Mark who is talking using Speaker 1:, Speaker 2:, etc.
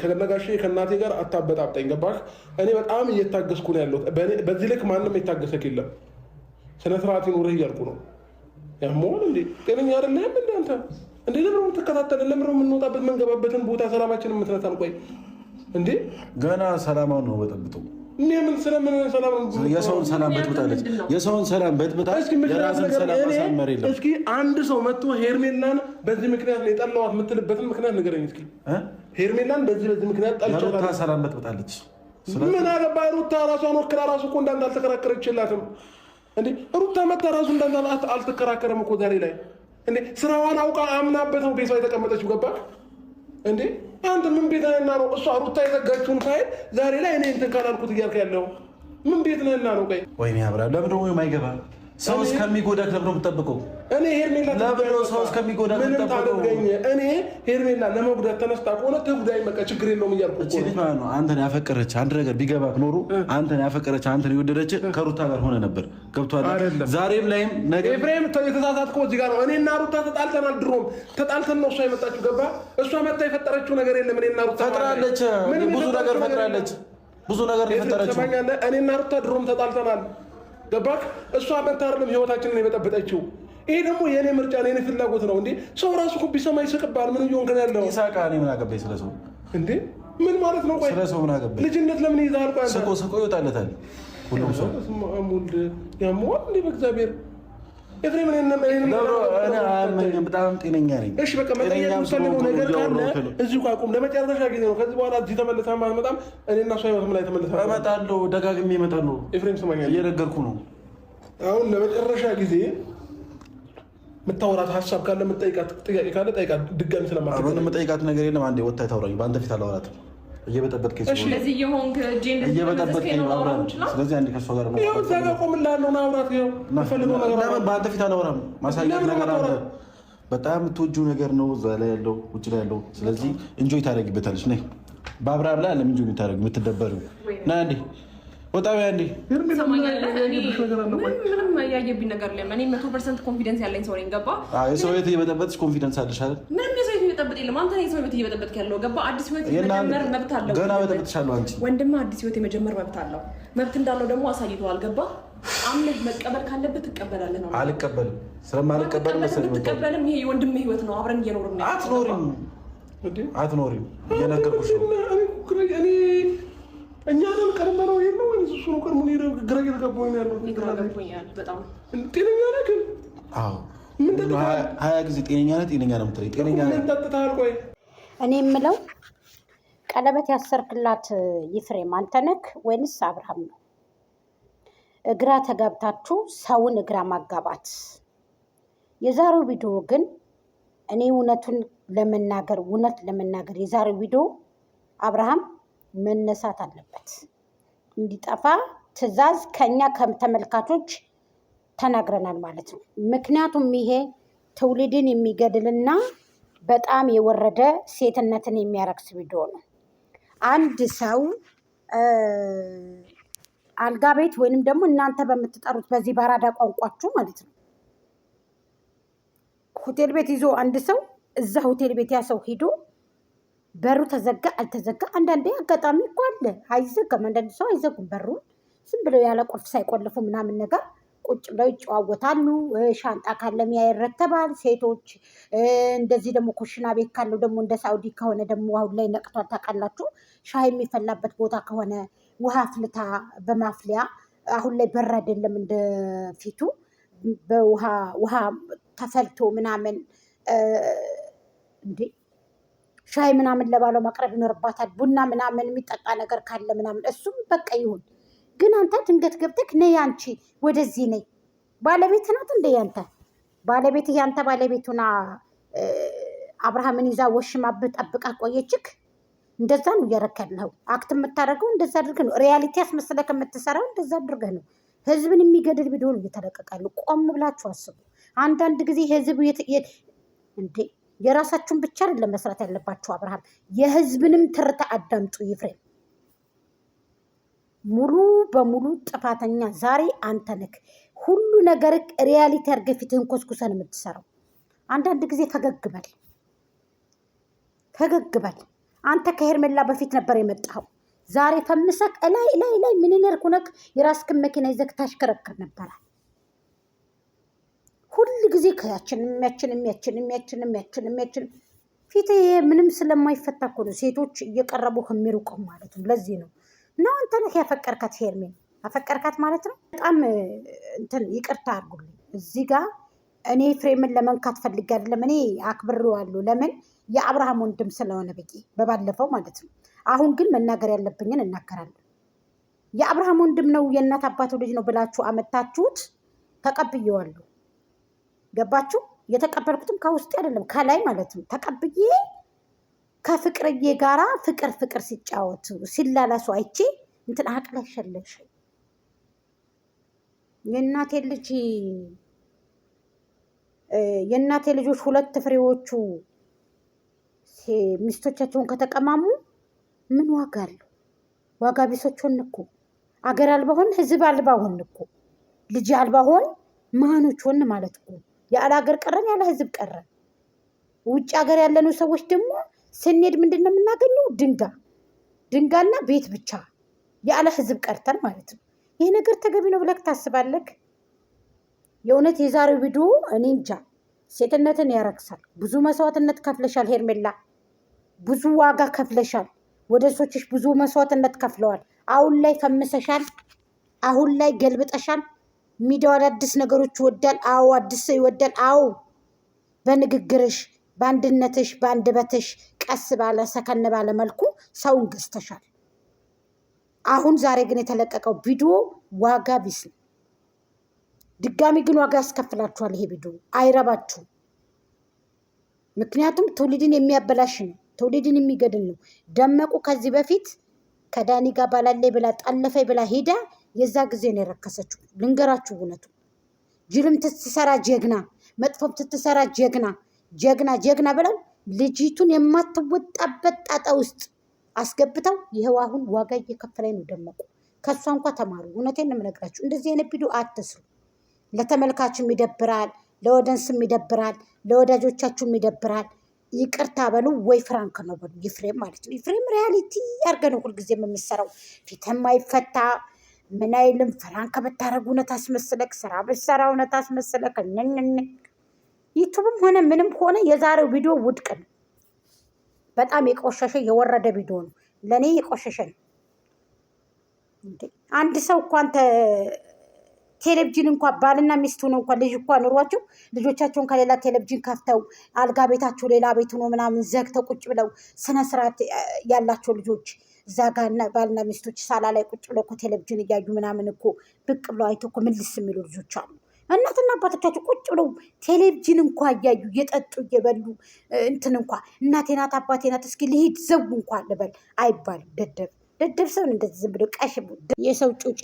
Speaker 1: ከነጋሽ ከናቴ ጋር አታበጣብጠኝ ገባህ? እኔ በጣም እየታገስኩ ነው ያለሁት። በዚህ ልክ ማንም የታገሰክ የለም። ስነ ስርዓት ይኑርህ እያልኩ ነው። ያሞል እንዴ ጤነኛ አይደለም እንዴ አንተ? እንዴ ለምን የምትከታተል? ለምን የምንወጣበት መንገባበትን ቦታ ሰላማችንን የምትነሳን? ቆይ እንዴ ገና ሰላማውን ነው በጠብጠው ምን ስለምን ሰላም
Speaker 2: የሰውን ሰላም በጥብጣለች። የሰውን ሰላም በጥብጣ የራስን ሰላም ማሳመር የለም።
Speaker 1: እስኪ አንድ ሰው መጥቶ ሄርሜላን በዚህ ምክንያት ነው የጠላዋት የምትልበትን ምክንያት ንገረኝ እስኪ። ሄርሜላን በዚህ ምክንያት ጠልቻለሁ።
Speaker 2: ሩታ ሰላም በጥብጣለች።
Speaker 1: ምን አገባ? ሩታ ራሷን ወክላ ራሱ እኮ እንዳንተ አልተከራከረችላትም እንዴ? ሩታ መታ ራሱ እንዳንተ አልተከራከረም እኮ ዛሬ ላይ እንዴ። ስራዋን አውቃ አምናበት ነው ቤቷ የተቀመጠችው ገባ እንዴ? አንተ ምን ቤት ነህና ነው እሷ ሩታ የዘጋችውን ፋይል ዛሬ ላይ እኔ እንትን ካላልኩት እያልክ ያለው? ምን ቤት ነህና ነው? ቆይ
Speaker 2: ወይኔ አብራ ለምን ነው የማይገባ ሰው እስከሚጎዳክ ለምን ነው የምትጠብቀው?
Speaker 1: እኔ ሄርሜላ
Speaker 2: ለምን ነው ሰው እስከሚጎዳክ የምትጠብቀው?
Speaker 1: እኔ ሄርሜላ ለመጉዳት ተነስታ ከሆነ ተጉዳይ በቃ ችግር የለውም እያልኩ
Speaker 2: እቺ ልጅ ማለት ነው አንተን ያፈቀረች አንድ ነገር ቢገባክ ኖሮ አንተን ያፈቀረች አንተን የወደደች ከሩታ ጋር ሆነ ነበር። ገብቷል? ዛሬም ላይም ነገ
Speaker 1: ኤፍሬም የተሳሳትከው እዚህ ጋር ነው። እኔና ሩታ ተጣልተናል። ድሮም ተጣልተን ነው እሷ የመጣችው ገባ? እሷ መጣ የፈጠረችው ነገር የለም። እኔና ሩታ
Speaker 2: ፈጥራለች፣ ብዙ ነገር ፈጥራለች፣ ብዙ ነገር የፈጠረችው።
Speaker 1: እኔና ሩታ ድሮም ተጣልተናል ገባክ? እሷ መታ አይደለም ህይወታችንን የበጠበጠችው። ይሄ ደግሞ የኔ ምርጫ ነው፣ የኔ ፍላጎት ነው። እንዴ ሰው ራሱ እኮ ቢሰማ ይስቅባል። ምን እየሆንክ ነው ያለው?
Speaker 2: ይሳቃ። እኔ ምን አገባኝ ስለሰው?
Speaker 1: እንዴ ምን ማለት ነው? ቆይ
Speaker 2: ስለሰው ምን አገባኝ?
Speaker 1: ልጅነት ለምን ይዛል? ቆይ
Speaker 2: ስቆ ይወጣለታል ሁሉም ሰው
Speaker 1: አሙልድ ያሟል። እንዴ በእግዚአብሔር ኤፍሬም
Speaker 2: እኔ በጣም ጤነኛ ነኝ።
Speaker 1: እሺ በቃ መጠየቅ የምትፈልገው ነገር ካለ እዚሁ ቃቁም። ለመጨረሻ ጊዜ ነው። ከዚህ በኋላ እዚህ ተመልሰህ አትመጣም። እኔና እሷ ህይወት ላይ ተመልሰህ
Speaker 2: እመጣለሁ። ደጋግሜ እመጣለሁ።
Speaker 1: ኤፍሬም ስማኝ፣
Speaker 2: እየነገርኩ ነው።
Speaker 1: አሁን ለመጨረሻ ጊዜ የምታወራት ሀሳብ ካለ የምትጠይቃት ጥያቄ ካለ ጠይቃት። ድጋሚ ስለማትጠይቃት
Speaker 2: አሁን የምጠይቃት ነገር የለም። አንዴ ወጥታ ታውራኝ። በአንተ ፊት አላወራትም። እየበጠበጥከኝ ነው።
Speaker 3: ስለዚህ የሆንክ
Speaker 2: እየበጠበጥከኝ ነው። ስለዚህ አንዴ ከእሷ ጋር ነው።
Speaker 1: ይኸው እዛ ጋር ቆምልሃለሁ። ና አውራት። ይኸው የምፈልገው ነገር
Speaker 2: ለምን በአንተ ፊት አላወራም? ማሳየት ነገር አለ። በጣም የምትወጂው ነገር ነው እዛ ላይ ያለው ውጭ ላይ ያለው። ስለዚህ እንጆይ ታደርጊበታለች። ነይ በአብርሃም ላይ አለም እንጆይ የምታደርጊው የምትደበሪው። ና አንዴ ወጣ በይ አንዴ።
Speaker 3: ምንም ያየብኝ ነገር የለም። እኔ 100% ኮንፊደንስ ያለኝ ሰው ነኝ። ገባ?
Speaker 2: የሰው ቤት እየበጠበጥሽ ኮንፊደንስ አለሽ አይደል?
Speaker 3: ምንም የሰው ቤት እየበጠበጥ የለም። አንተ ነህ የሰው ቤት እየበጠበጥክ ያለው። ገባ? አዲስ ህይወት የመጀመር መብት አለው።
Speaker 2: ገና በጠበጥሻለሁ። አንቺ
Speaker 3: ወንድምህ አዲስ ህይወት የመጀመር መብት አለው። መብት እንዳለው ደግሞ አሳይተዋል። ገባ? አምነህ መቀበል ካለበት ትቀበላለህ ነው።
Speaker 2: አልቀበልም። ስለማልቀበል መሰለኝ
Speaker 3: ትቀበልም። ይሄ የወንድምህ ህይወት ነው። አብረን እየኖርን ነው።
Speaker 2: አትኖሪም። እየነገርኩሽ ነው።
Speaker 1: እኛ ነን ቀድመነው ነው ወይስ እሱ ነው ቀድሞ ነው? ግራ እየተጋባሁኝ ነው ያለው።
Speaker 3: በጣም
Speaker 1: ጤነኛ ነህ ግን?
Speaker 2: አዎ። ምንድን ነው 20 ጊዜ ጤነኛ ነህ ጤነኛ ነው የምትለኝ? ጤነኛ ነህ ጠጥተሃል? ቆይ
Speaker 4: እኔ የምለው ቀለበት ያሰርክላት ይፍሬም አንተ ነህ ወይንስ አብርሃም ነው? እግራ ተጋብታችሁ ሰውን እግራ ማጋባት። የዛሬው ቪዲዮ ግን እኔ እውነት ለመናገር የዛሬው ቪዲዮ አብርሃም መነሳት አለበት። እንዲጠፋ ትዕዛዝ ከኛ ከተመልካቾች ተናግረናል ማለት ነው። ምክንያቱም ይሄ ትውልድን የሚገድልና በጣም የወረደ ሴትነትን የሚያረክስ ቪዲዮ ነው። አንድ ሰው አልጋ ቤት ወይንም ደግሞ እናንተ በምትጠሩት በዚህ ባራዳ ቋንቋችሁ ማለት ነው ሆቴል ቤት ይዞ አንድ ሰው እዛ ሆቴል ቤት ያ ሰው ሂዶ በሩ ተዘጋ አልተዘጋ፣ አንዳንዴ አጋጣሚ እኮ አለ አይዘጋም። አንዳንድ ሰው አይዘጉም በሩን ዝም ብለው ያለ ቁልፍ ሳይቆልፉ ምናምን ነገር ቁጭ ብለው ይጨዋወታሉ። ሻንጣ ካለም ያይረተባል። ሴቶች እንደዚህ ደግሞ ኩሽና ቤት ካለው ደግሞ እንደ ሳውዲ ከሆነ ደግሞ አሁን ላይ ነቅቷል ታውቃላችሁ። ሻይ የሚፈላበት ቦታ ከሆነ ውሃ አፍልታ በማፍሊያ አሁን ላይ በር አይደለም እንደ ፊቱ በውሃ ተፈልቶ ምናምን እንዴ ሻይ ምናምን ለባለው ማቅረብ ይኖርባታል። ቡና ምናምን የሚጠጣ ነገር ካለ ምናምን እሱም በቃ ይሁን። ግን አንተ ድንገት ገብተክ ነይ አንቺ ወደዚህ ነይ። ባለቤት ናት እንደ ያንተ ባለቤቱና አብርሃምን ይዛ ወሽማብህ ጠብቃ ቆየችክ። እንደዛ ነው እያረከልኸው። አክት የምታደርገው እንደዛ አድርገህ ነው። ሪያሊቲ አስመስለህ የምትሰራው እንደዛ አድርገህ ነው። ህዝብን የሚገድል ቪዲዮ ነው እየተለቀቀ ያለው። ቆም ብላችሁ አስቡ። አንዳንድ ጊዜ ህዝብ እንዴ የራሳችሁን ብቻ አይደለም መስራት ያለባችሁ። አብርሃም የህዝብንም ትርታ አዳምጡ። ይፍሬም ሙሉ በሙሉ ጥፋተኛ ዛሬ አንተ ነህ። ሁሉ ነገር ሪያሊቲ አድርገህ ፊትህን ኮስኩሰን የምትሰራው። አንዳንድ ጊዜ ተገግበል። አንተ ከሄርሜላ በፊት ነበር የመጣኸው። ዛሬ ፈምሰክ ላይ ሚኒነር ሆነክ የራስክን መኪና ይዘህ ታሽከረክር ነበረ። ሁል ጊዜ ከያችን ፊት ምንም ስለማይፈታ እኮ ነው ሴቶች እየቀረቡ ከሚሩቁ ማለት ነው። ለዚህ ነው እና አንተ ነህ ያፈቀርካት ሄርሜን አፈቀርካት ማለት ነው። በጣም እንትን ይቅርታ አድርጉልኝ። እዚህ ጋር እኔ ፍሬምን ለመንካት ፈልጌ አይደለም። እኔ አክብሬዋለሁ። ለምን የአብርሃም ወንድም ስለሆነ ብዬ በባለፈው ማለት ነው። አሁን ግን መናገር ያለብኝን እናገራለሁ። የአብርሃም ወንድም ነው የእናት አባቱ ልጅ ነው ብላችሁ አመታችሁት፣ ተቀብዬዋለሁ። ገባችሁ? የተቀበልኩትም ከውስጥ አይደለም ከላይ ማለት ነው። ተቀብዬ ከፍቅርዬ ጋራ ፍቅር ሲጫወቱ ሲላላሱ አይቼ እንትን አቅለሸለሽ የእናቴ ልጆች ሁለት ፍሬዎቹ ሚስቶቻቸውን ከተቀማሙ ምን ዋጋ አለው? ዋጋ ቢሶች ሆን እኮ አገር አልባ ሆን፣ ህዝብ አልባ ሆን እኮ ልጅ አልባ ሆን፣ መሃኖች ሆን ማለት እኮ ያለ ሀገር ቀረን፣ ያለ ህዝብ ቀረን። ውጭ ሀገር ያለነው ሰዎች ደግሞ ስንሄድ ምንድን ነው የምናገኘው? ድንጋይና ቤት ብቻ ያለ ህዝብ ቀርተን ማለት ነው። ይህ ነገር ተገቢ ነው ብለህ ታስባለህ? የእውነት የዛሬው ቪዲዮ እኔ እንጃ ሴትነትን ያረክሳል። ብዙ መስዋዕትነት ከፍለሻል ሄርሜላ፣ ብዙ ዋጋ ከፍለሻል። ወደ ሶችሽ ብዙ መስዋዕትነት ከፍለዋል። አሁን ላይ ፈምሰሻል። አሁን ላይ ገልብጠሻል። ሚዲያው አዳዲስ ነገሮች ይወዳል። አዎ አዲስ ይወዳል። አዎ በንግግርሽ፣ በአንድነትሽ፣ በአንደበትሽ ቀስ ባለ ሰከን ባለ መልኩ ሰውን ገዝተሻል። አሁን ዛሬ ግን የተለቀቀው ቪዲዮ ዋጋ ቢስ ነው። ድጋሚ ግን ዋጋ ያስከፍላችኋል። ይሄ ቪዲዮ አይረባችሁም። ምክንያቱም ትውልድን የሚያበላሽ ነው። ትውልድን የሚገድል ነው። ደመቁ ከዚህ በፊት ከዳኒ ጋር ባላለይ ብላ ጣለፈይ ብላ ሄዳ የዛ ጊዜ ነው የረከሰችው። ልንገራችሁ እውነቱ። ጅልም ትትሰራ ጀግና፣ መጥፎም ትትሰራ ጀግና ብለው ልጅቱን የማትወጣበት ጣጣ ውስጥ አስገብተው ይኸው አሁን ዋጋ እየከፈላይ ነው ደመቁ። ከሷ እንኳ ተማሩ። እውነቴን ነው የምነግራችሁ። እንደዚህ አይነት ቪዲዮ አትስሩ። ለተመልካችም ይደብራል፣ ለወደንስም ይደብራል፣ ለወዳጆቻችሁም ይደብራል። ይቅርታ በሉ ወይ ፍራንክ ነው በሉ። ይፍሬም ማለት ነው። ይፍሬም ሪያሊቲ ያርገን ሁልጊዜ የምንሰራው ፊትም አይፈታ ምን አይልም። ፍራንክ ብታረግ እውነት አስመስለክ፣ ስራ ብትሰራ እውነት አስመስለክ። ዩቱብም ሆነ ምንም ሆነ የዛሬው ቪዲዮ ውድቅ ነው። በጣም የቆሸሸ የወረደ ቪዲዮ ነው። ለእኔ የቆሸሸ ነው። አንድ ሰው እኮ አንተ ቴሌቪዥን እንኳ ባልና ሚስት ሆነው እንኳ ልጅ እንኳ ኑሯቸው ልጆቻቸውን ከሌላ ቴሌቪዥን ከፍተው አልጋ ቤታቸው ሌላ ቤት ሆኖ ምናምን ዘግተው ቁጭ ብለው ስነስርዓት ያላቸው ልጆች እዛ ጋር ባልና ሚስቶች ሳላ ላይ ቁጭ ብለው እኮ ቴሌቪዥን እያዩ ምናምን እኮ ብቅ ብለው አይተው እኮ ምልስ የሚሉ ልጆች አሉ። እናትና አባቶቻቸው ቁጭ ብለው ቴሌቪዥን እንኳ እያዩ እየጠጡ እየበሉ እንትን እንኳ እናቴ ናት አባቴ ናት እስኪ ልሂድ ዘው እንኳ ልበል አይባልም። ደደብ ሰውን እንደዚህ ዝም ብሎ ቀሽ የሰው ጩጭ